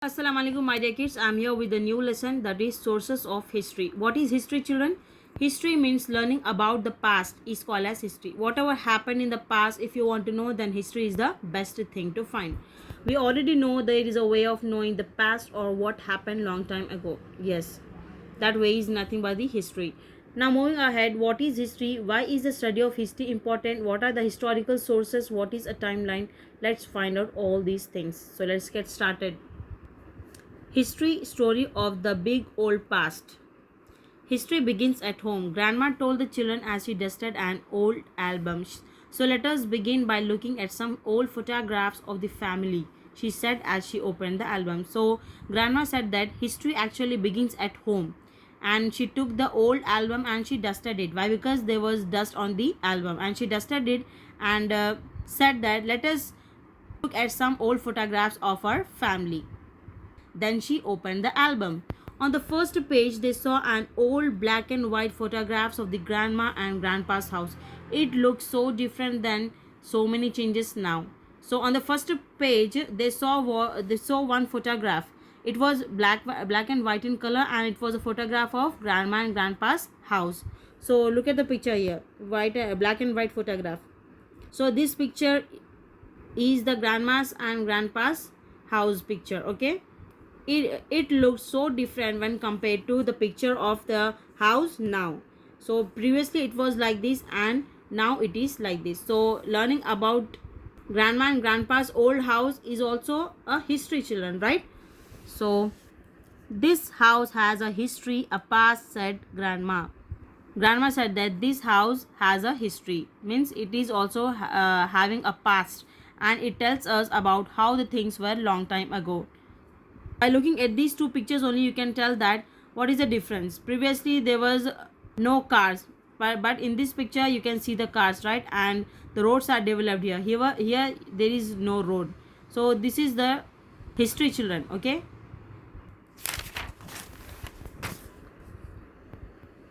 Assalamu alaikum, my dear kids. I'm here with a new lesson, that is sources of history. What is history, children? History means learning about the past is called as history. Whatever happened in the past, if you want to know, then history is the best thing to find. We already know there is a way of knowing the past or what happened long time ago. Yes, that way is nothing but the history. Now moving ahead, what is history? Why is the study of history important? What are the historical sources? What is a timeline? Let's find out all these things. So let's get started. History story of the big old past. History begins at home. Grandma told the children as she dusted an old album. So let us begin by looking at some old photographs of the family, she said as she opened the album. So grandma said that history actually begins at home. And she took the old album and she dusted it. Why? Because there was dust on the album. And she dusted it and said that let us look at some old photographs of our family. Then she opened the album. On the first page, they saw an old black and white photographs of the grandma and grandpa's house. It looked so different than so many changes now. So on the first page, they saw one photograph. It was black and white in color, and it was a photograph of grandma and grandpa's house. So look at the picture here, black and white photograph. So this picture is the grandma's and grandpa's house picture. Okay, it looks so different when compared to the picture of the house now. So previously it was like this and now it is like this. So learning about grandma and grandpa's old house is also a history, children, right? So this house has a history, a past, said grandma. Grandma said that this house has a history, means it is also having a past, and it tells us about how the things were long time ago. By looking at these two pictures only, you can tell that what is the difference. Previously there was no cars, but in this picture you can see the cars, right? And the roads are developed here there is no road. So this is the history, children. Okay,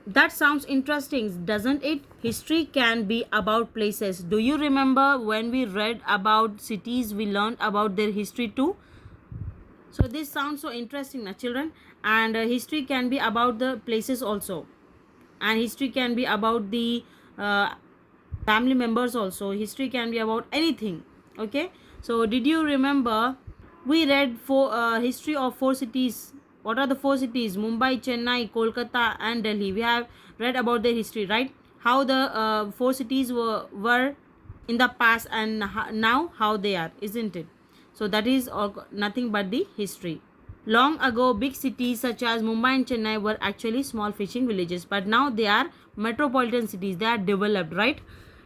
that sounds interesting, doesn't it? History can be about places. Do you remember when we read about cities, we learned about their history too? So this sounds so interesting now, children. And history can be about the places also, and history can be about the uh, family members also. History can be about anything. Okay, so did you remember we read for history of four cities? What are the four cities? Mumbai, Chennai, Kolkata and Delhi. We have read about their history, right? How the four cities were in the past, and now how they are, isn't it? So that is nothing but the history. Long ago, big cities such as Mumbai and Chennai were actually small fishing villages, but now they are metropolitan cities. They are developed, right?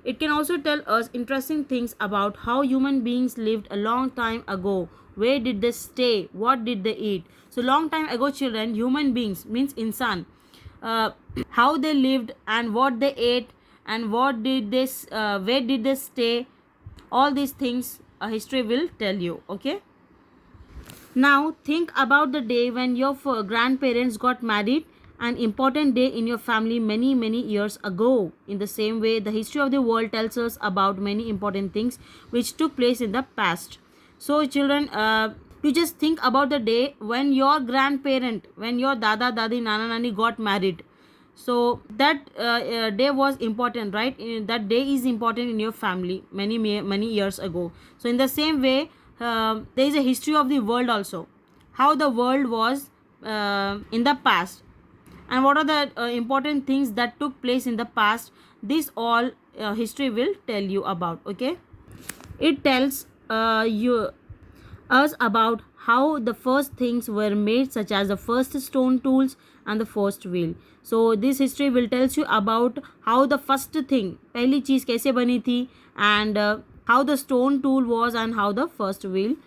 It can also tell us interesting things about how human beings lived a long time ago. Where did they stay? What did they eat? So long time ago, children, human beings means insan. Uh, how they lived and what they ate and where did they stay? All these things history will tell you. Okay, now think about the day when your grandparents got married, an important day in your family many years ago. In the same way, the history of the world tells us about many important things which took place in the past. So children, you just think about the day when your grandparent, when your dada dadi nana nani got married. So that day was important, right? That day is important in your family many years ago. So in the same way, there is a history of the world also, how the world was in the past, and what are the important things that took place in the past. This all history will tell you about. Okay, it tells you us about how the first things were made, such as the first stone tools and the first wheel. So this history will tells you about how the first thing, पहली चीज कैसे बनी थी, and how the stone tool was and how the first wheel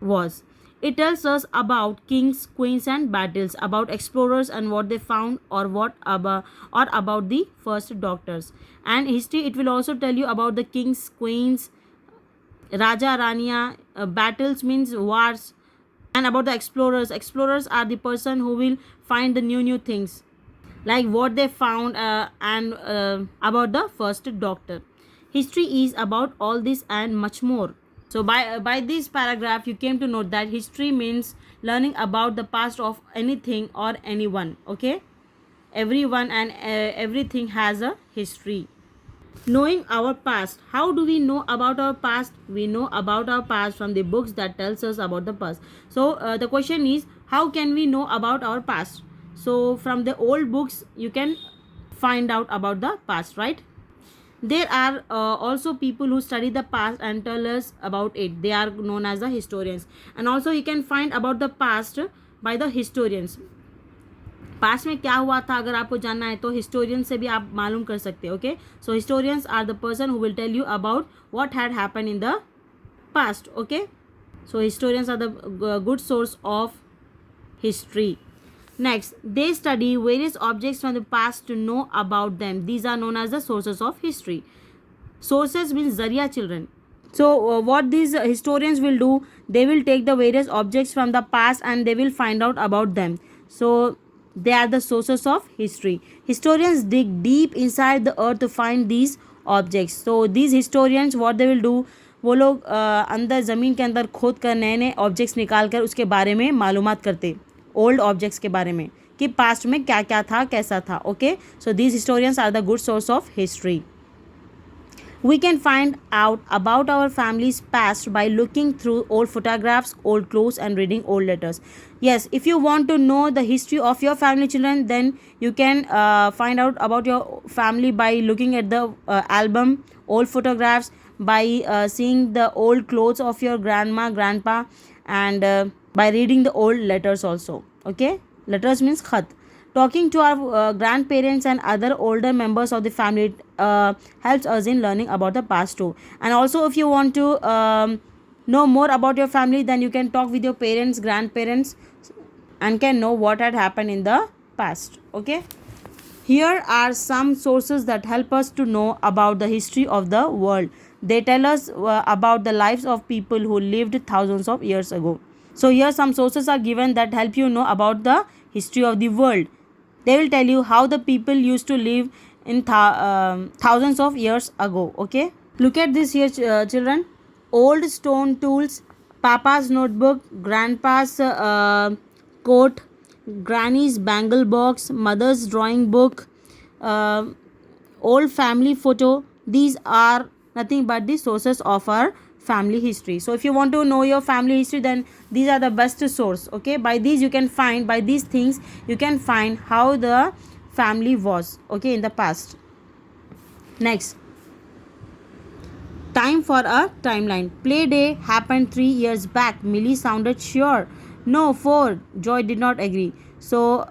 was. It tells us about kings, queens and battles, about explorers and what they found, or about the first doctors. And history, it will also tell you about the kings, queens, Raja Rania, battles means wars, and about the explorers. Explorers are the person who will find the new things, like what they found, and about the first doctor. History is about all this and much more. So by this paragraph, you came to know that history means learning about the past of anything or anyone. Okay, everyone and everything has a history. Knowing our past. How do we know about our past? We know about our past from the books that tells us about the past. So the question is, how can we know about our past? So from the old books you can find out about the past, right? There are also people who study the past and tell us about it. They are known as the historians. And also you can find about the past by the historians. Past में क्या हुआ था अगर आपको जानना है तो historian से भी आप मालूम कर सकते हैं. Okay, so historians are the person who will tell you about what had happen in the past. Okay, so historians are the good source of history. Next, they study various objects from the past to know about them. These are known as the sources of history. Sources means zariya, children. So what these historians will do, they will take the various objects from the past and they will find out about them. So they are the sources of history. Historians dig deep inside the earth to find these objects. So these historians what they will do, वो लोग अंदर ज़मीन के अंदर खोद कर नए नए ऑब्जेक्ट्स निकाल कर उसके बारे में मालूमात करते, ओल्ड ऑब्जेक्ट्स के बारे में कि पास्ट में क्या क्या था, कैसा था. Okay, so these historians are the good source of history. We can find out about our family's past by looking through old photographs, old clothes, and reading old letters. Yes, if you want to know the history of your family, children, then you can find out about your family by looking at the album, old photographs, by seeing the old clothes of your grandma, grandpa, and by reading the old letters also. Okay, letters means khat. Talking to our grandparents and other older members of the family helps us in learning about the past too. And also if you want to know more about your family, then you can talk with your parents, grandparents, and can know what had happened in the past. Okay, here are some sources that help us to know about the history of the world. They tell us about the lives of people who lived thousands of years ago. So here some sources are given that help you know about the history of the world. They will tell you how the people used to live in thousands of years ago. Okay, look at this here, children. Old stone tools, papa's notebook, grandpa's coat, granny's bangle box, mother's drawing book, old family photo. These are nothing but the sources of our family history. So if you want to know your family history, then these are the best source. Okay, by these you can find, by these things you can find how the family was, okay, in the past. Next, time for a timeline. Play day happened 3 years back. Millie sounded sure. No, 4. Joy did not agree. So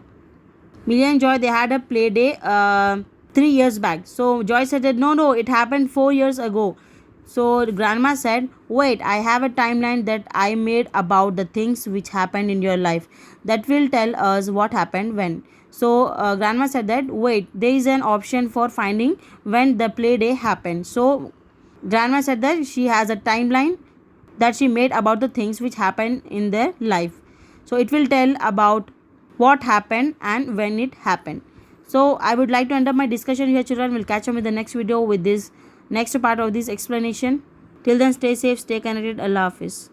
Millie and Joy, they had a play day 3 years back. So Joy said that no, it happened 4 years ago. So grandma said, wait, I have a timeline that I made about the things which happened in your life. That will tell us what happened when. So grandma said that, wait, there is an option for finding when the play day happened. So grandma said that she has a timeline that she made about the things which happened in their life. So it will tell about what happened and when it happened. So I would like to end up my discussion here, children. We'll catch up in the next video with this next part of this explanation. Till then, stay safe, stay connected. Allah Hafiz.